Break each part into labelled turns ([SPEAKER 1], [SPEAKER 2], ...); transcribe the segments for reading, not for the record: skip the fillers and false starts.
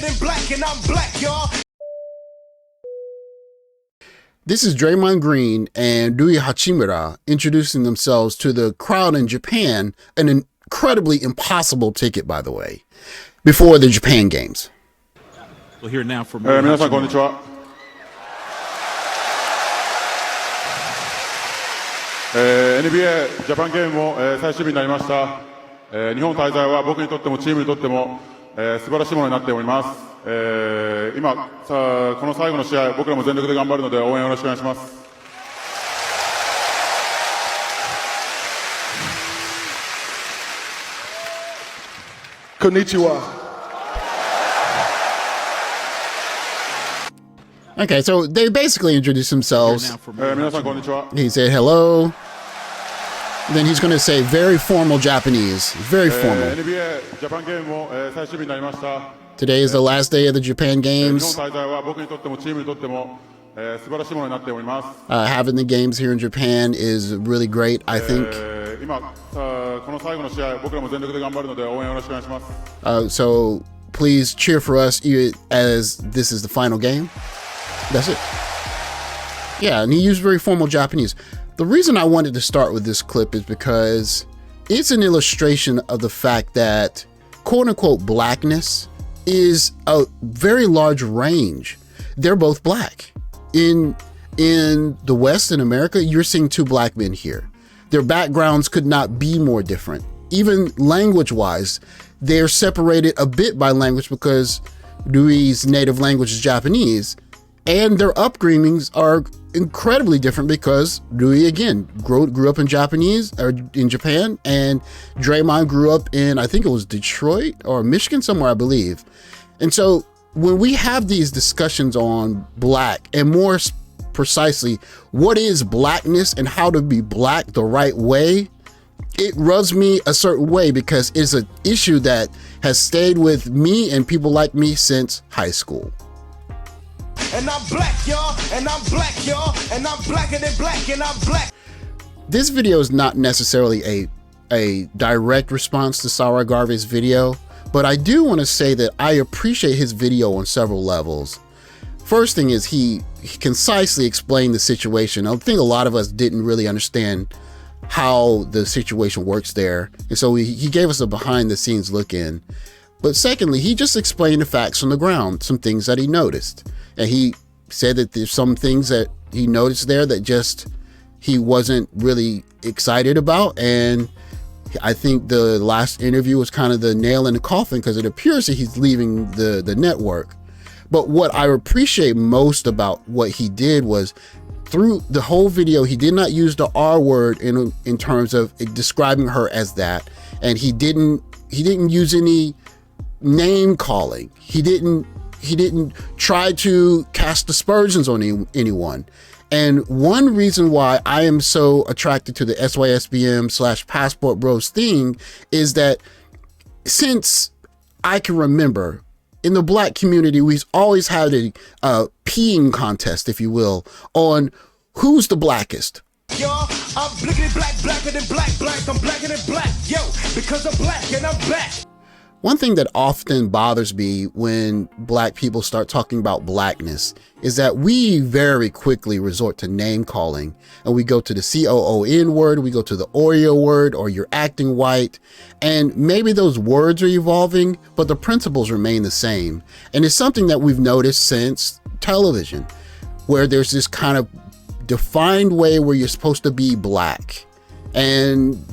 [SPEAKER 1] than black and I'm black, y'all.
[SPEAKER 2] This is Draymond Green and Rui Hachimura introducing themselves to the crowd in Japan, an incredibly impossible ticket, by the way, before the Japan games.
[SPEAKER 3] We'll hear now from
[SPEAKER 4] 皆さんこんにちは。NBA ジャパンゲームも最終日になりました。日本滞在は僕にとってもチームにとっても素晴らしいものになっております。今さあこの最後の試合僕らも全力で頑張るので応援よろしくお願いします。
[SPEAKER 5] こんにちは。
[SPEAKER 2] Okay, so they basically introduced themselves.
[SPEAKER 4] 皆さんこんにちは。
[SPEAKER 2] He said hello. Then he's going to say very formal Japanese, very formal.
[SPEAKER 4] NBA ジャパンゲームも最終日になりました。
[SPEAKER 2] Today is the last day of the Japan
[SPEAKER 4] 日本
[SPEAKER 2] games.
[SPEAKER 4] 滞在は僕にとってもチームにとっても素晴らしいものになっております。
[SPEAKER 2] Having the games here in Japan is really great, I think.
[SPEAKER 4] 今さあこの最後の試合僕らも全力で頑張るので応援よろしくお願いします。
[SPEAKER 2] So please cheer for us as this is the final game. That's it. Yeah, and he used very formal Japanese. The reason I wanted to start with this clip is because it's an illustration of the fact that quote unquote blackness is a very large range. They're both black. In the West, in America, you're seeing two black men here. Their backgrounds could not be more different. Even language-wise, they're separated a bit by language because Rui's native language is Japanese, and their upbringings are incredibly different because Rui, again, grew up in Japan, and Draymond grew up in, I think it was Detroit or Michigan, somewhere, I believe. And so when we have these discussions on black, and more precisely, what is blackness and how to be black the right way, it rubs me a certain way because it's an issue that has stayed with me and people like me since high school.
[SPEAKER 1] And I'm black, y'all, and I'm black, y'all, and I'm blacker than black, and I'm black.
[SPEAKER 2] This video is not necessarily a direct response to Sarah Garvey's video, but I do want to say that I appreciate his video on several levels. First thing is he concisely explained the situation. I think a lot of us didn't really understand how the situation works there, and so he gave us a behind the scenes look in. But secondly, he just explained the facts on the ground, some things that he noticed. And he said that there's some things that he noticed there that just he wasn't really excited about. And I think the last interview was kind of the nail in the coffin because it appears that he's leaving the network. But what I appreciate most about what he did was through the whole video, he did not use the R word in terms of describing her as that. And he didn't use any name calling. He didn't try to cast aspersions on anyone. And one reason why I am so attracted to the SYSBM / Passport Bros thing is that since I can remember, in the black community, we've always had a peeing contest, if you will, on who's the blackest.
[SPEAKER 1] Y'all, I'm blickety black, blacker than black, black, I'm blacker than black, yo, because I'm black and I'm back.
[SPEAKER 2] One thing that often bothers me when black people start talking about blackness is that we very quickly resort to name calling, and we go to the COON word, we go to the Oreo word, or you're acting white, and maybe those words are evolving, but the principles remain the same. And it's something that we've noticed since television, where there's this kind of defined way where you're supposed to be black. And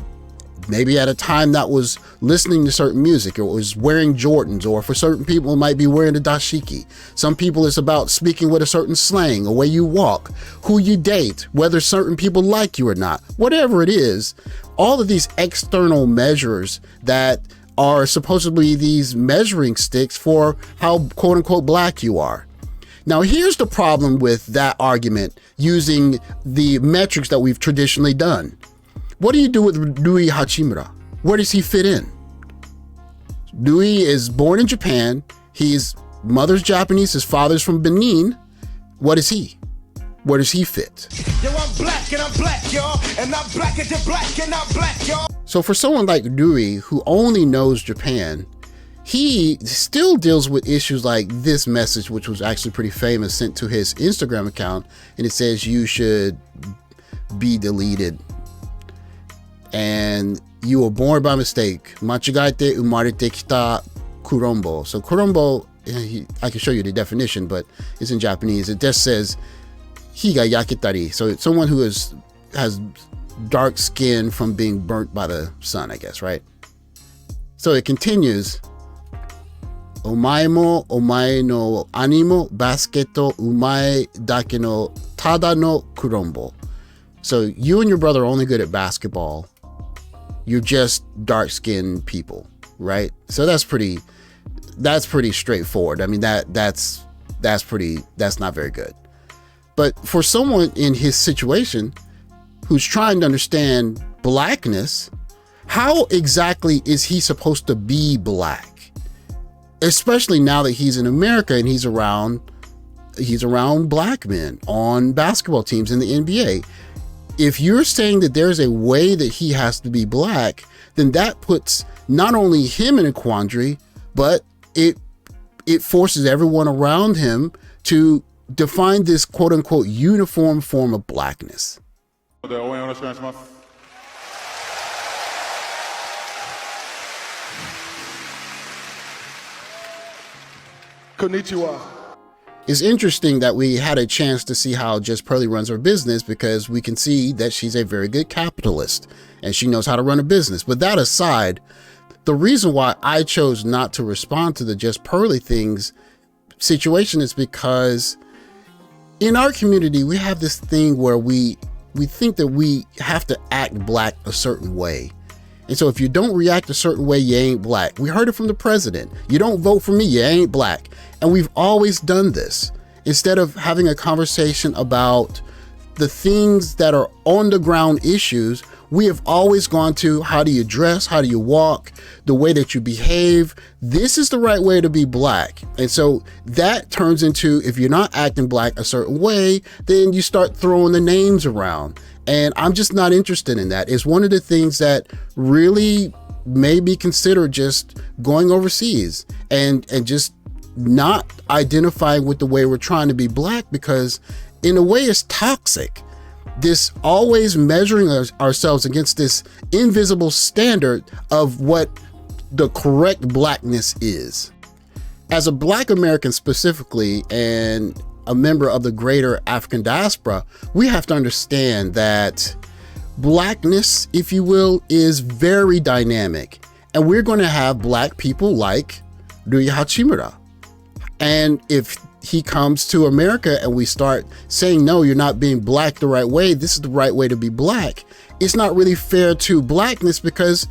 [SPEAKER 2] maybe at a time that was listening to certain music, or was wearing Jordans, or for certain people it might be wearing a dashiki. Some people it's about speaking with a certain slang, a way you walk, who you date, whether certain people like you or not. Whatever it is, all of these external measures that are supposedly these measuring sticks for how quote unquote black you are. Now here's the problem with that argument using the metrics that we've traditionally done. What do you do with Rui Hachimura? Where does he fit in? Rui is born in Japan. His mother's Japanese, his father's from Benin. What is he? Where does he fit?
[SPEAKER 1] Yo, I'm black and I'm black, y'all, and I'm blacker than black and I'm black, y'all.
[SPEAKER 2] So for someone like Rui, who only knows Japan, he still deals with issues like this message, which was actually pretty famous, sent to his Instagram account, and it says you should be deleted and you were born by mistake. Machigaete umarete kita kurombo. So kurombo, I can show you the definition, but it's in Japanese. It just says higa yakitari. So it's someone who has dark skin from being burnt by the sun, I guess, right? So it continues. Omae mo omae no ani mo basketo umae dake no tada no kurombo. So you and your brother are only good at basketball. You're just dark-skinned people, right? So that's pretty straightforward. I mean, that's not very good. But for someone in his situation who's trying to understand blackness, how exactly is he supposed to be black? Especially now that he's in America and he's around black men on basketball teams in the NBA. If you're saying that there's a way that he has to be black, then that puts not only him in a quandary, but it forces everyone around him to define this quote unquote uniform form of blackness.
[SPEAKER 5] Konnichiwa.
[SPEAKER 2] It's interesting that we had a chance to see how Just Pearly runs her business, because we can see that she's a very good capitalist and she knows how to run a business. But that aside, the reason why I chose not to respond to the Just Pearly things situation is because in our community, we have this thing where we think that we have to act black a certain way. And so if you don't react a certain way, you ain't black. We heard it from the president. You don't vote for me, you ain't black. And we've always done this. Instead of having a conversation about the things that are on the ground issues, we have always gone to how do you dress, how do you walk, the way that you behave. This is the right way to be black. And so that turns into, if you're not acting black a certain way, then you start throwing the names around. And I'm just not interested in that. It's one of the things that really may be considered just going overseas and just not identifying with the way we're trying to be black, because in a way it's toxic. This always measuring ourselves against this invisible standard of what the correct blackness is. As a Black American specifically, and a member of the greater African diaspora, we have to understand that blackness, if you will, is very dynamic. And we're going to have black people like Rui Hachimura. And if he comes to America and we start saying, no, you're not being black the right way, this is the right way to be black, it's not really fair to blackness, because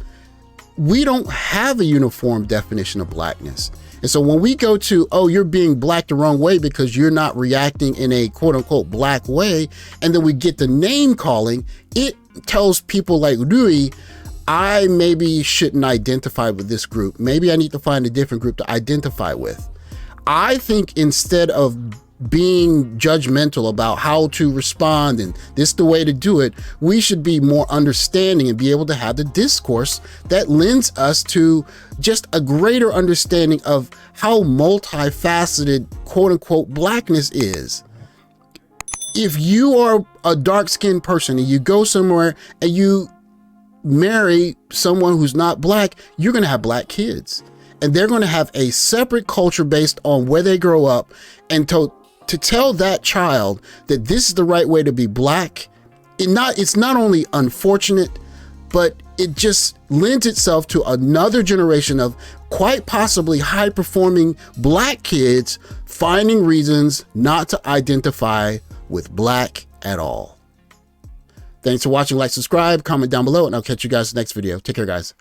[SPEAKER 2] we don't have a uniform definition of blackness. And so when we go to, oh, you're being black the wrong way because you're not reacting in a quote unquote black way, and then we get the name calling, it tells people like Rui, I maybe shouldn't identify with this group. Maybe I need to find a different group to identify with. I think instead of being judgmental about how to respond and this is the way to do it, we should be more understanding and be able to have the discourse that lends us to just a greater understanding of how multifaceted quote unquote blackness is. If you are a dark-skinned person and you go somewhere and you marry someone who's not black, you're going to have black kids. And they're going to have a separate culture based on where they grow up. And to tell that child that this is the right way to be black, it's not only unfortunate, but it just lends itself to another generation of quite possibly high-performing black kids finding reasons not to identify with black at all. Thanks for watching. Like, subscribe, comment down below, and I'll catch you guys in the next video. Take care, guys.